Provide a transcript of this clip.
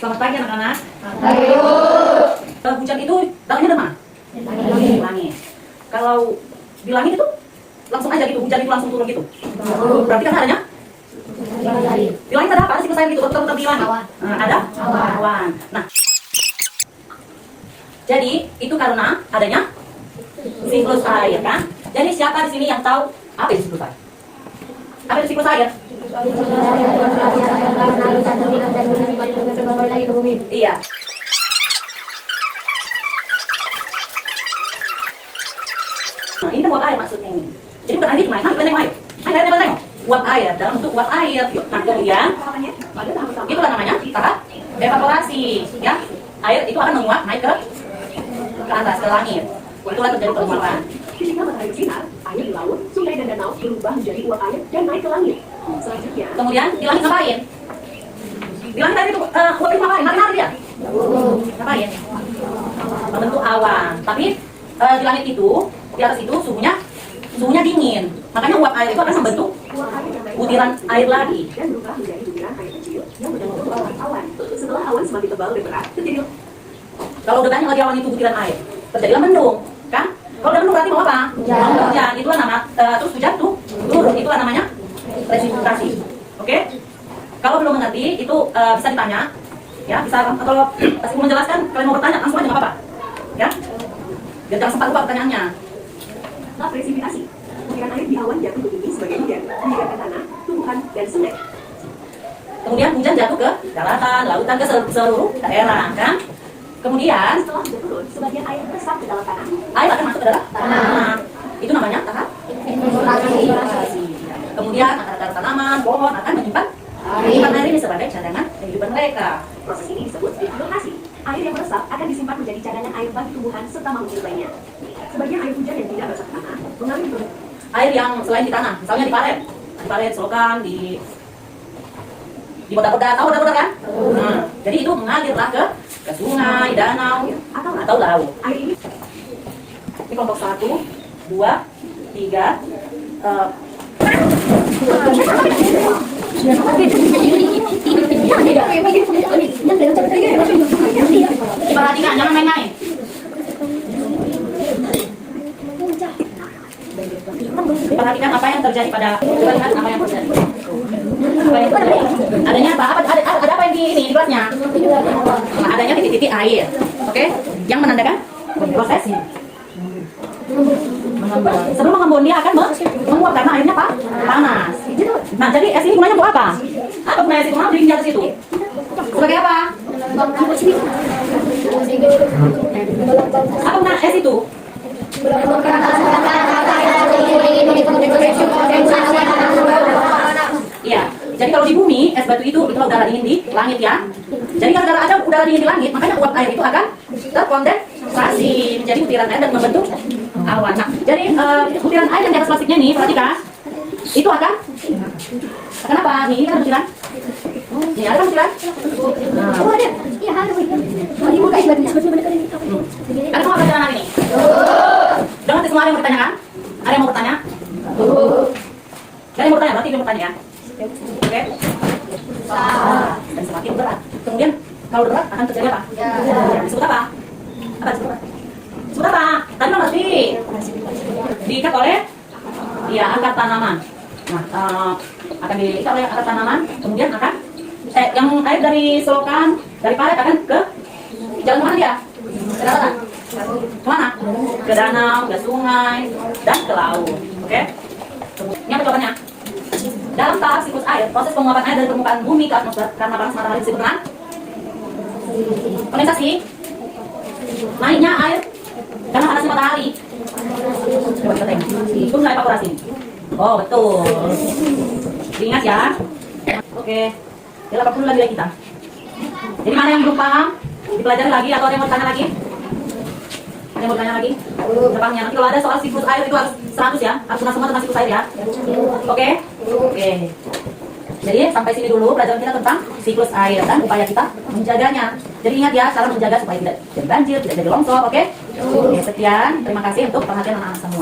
Selamat pagi anak-anak. Pagi. Hujan itu datangnya dari mana? Dari langit. Kalau di langit itu langsung aja gitu, hujan itu langsung turun gitu. Berarti kan adanya? Di langit ada apa? Siklus air gitu, tetap di langit. Ada? Awan. Nah, jadi itu karena adanya siklus air kan? Jadi siapa di sini yang tahu apa itu siklus air? Apa itu siklus air? Iya. Nah, ini kan uap air maksudnya ini. Jadi bukan air itu, mana? Kita tengok air. Airnya apa tengok? Uap air, dalam bentuk uap air. Nah, kemudian itulah namanya tahap evaporasi, ya. Air itu akan menguap naik ke atas, ke langit. Itulah terjadi penguapan. Ketika matahari bersinar, air di laut, sungai dan danau berubah menjadi uap air dan naik ke langit. Selanjutnya, Kemudian di langit ngapain? Di langit tadi itu uap itu ngapain? Nari-nari dia? Ngapain? Membentuk awan. Tapi di langit itu, di atas itu suhunya dingin. Makanya uap air itu akan membentuk uap air yang naik butiran air lagi. dan berubah menjadi butiran air kecil yang membentuk awan. Setelah awan semakin tebal dan berat, terjadi Kalau udah banyak lagi awan itu butiran air, terjadilah mendung, kan? Kalau udah mendung berarti mau apa? Mau hujan. Itulah nama. Terus hujan tuh turun. Itulah namanya presipitasi. Oke? Kalau belum mengerti itu bisa ditanya. Ya, bisa kalau pas ibu menjelaskan kalian mau bertanya langsung aja nggak apa-apa. Ya? Biar jangan sempat lupa pertanyaannya. Tahap presipitasi. Butiran air di awan jatuh ke bumi sebagai hujan, meninggalkan tanah, tumbuhan, dan sungai. Kemudian hujan jatuh ke daratan, lautan, ke seluruh daerah, kan? Kemudian Setelah hujan turun, sebagian air meresap ke dalam tanah. air akan masuk ke dalam tanah. Itu namanya tahap evaporasi. Kemudian akar-akar tanaman, pohon akan menyimpan air ini sebagai cadangan kehidupan mereka. Proses ini disebut filtrasi. Air yang meresap akan disimpan menjadi cadangan air bagi tumbuhan serta makhluk hidup lainnya. Sebagian air hujan yang tidak meresap ke tanah mengalir ke Air yang selain di tanah, misalnya di paret, selokan, di bodak-bodak, tahu bodak-bodak kan? Nah, jadi itu mengalirlah ke sungai, danau, atau laut. air ini. Ini kelompok 1, 2, 3. Perhatikan, jangan main-main. Perhatikan apa yang terjadi pada, coba lihat apa yang terjadi. Apa yang terjadi? Adanya apa? Ada apa yang di gelasnya? Nah, adanya titik-titik air. Oke? Yang menandakan proses mengembun. Sebelum mengembun dia akan menguap karena airnya apa? Panas. Nah, jadi es ini gunanya untuk apa? Apa gunanya es itu? Mau bikin di situ? Sebagai apa? Apa guna es itu? Iya. Jadi kalau di bumi es batu itu udara dingin di langit ya. Jadi kalau ada udara dingin di langit, makanya uap air itu akan terkondensasi menjadi butiran air dan membentuk awan. Nah, jadi butiran air yang di atas plastiknya nih, perhatikan, itu akan apa? Nih, ini kan butiran. Nih, ada kan butiran? Nah. Ada mau apa jalan hari ini? Jangan semua ada yang mau bertanya kan? Ada yang mau bertanya? Ada yang mau bertanya, berarti dia mau bertanya ya? Oke? Dan semakin berat. Kemudian kalau berat akan terjadi apa? Disebut apa? Apa disebut apa? Disebut apa? Tadi kan masih diikat oleh akar tanaman. Nah, akan diikat oleh akar tanaman, kemudian akan yang air dari selokan, dari paret akan ke jalan kemana dia? Ke daratan. Kemana? Ke danau, ke sungai, dan ke laut. Oke? Ini apa jawabannya? Dalam tahap siklus air, proses penguapan air dari permukaan bumi ke atmosfer karena panas matahari disebut dengan kondensasi. Naiknya air karena panasnya matahari. Coba kita tengok. Itu nggak evaporasi. Oh betul. Diingat ya. Oke. Kita lapor dulu lagi kita. Jadi mana yang belum paham? Dipelajari lagi atau ada yang mau tanya lagi? Ada yang mau tanya lagi? Gampangnya. Nanti kalau ada soal siklus air itu harus 100 ya. Harus semua tentang siklus air ya. Oke? Oke. Jadi sampai sini dulu pelajaran kita tentang siklus air dan upaya kita menjaganya. Jadi ingat ya, cara menjaga supaya tidak jadi banjir, tidak jadi longsor. Oke? Oke, sekian. Terima kasih untuk perhatian anak-anak semua.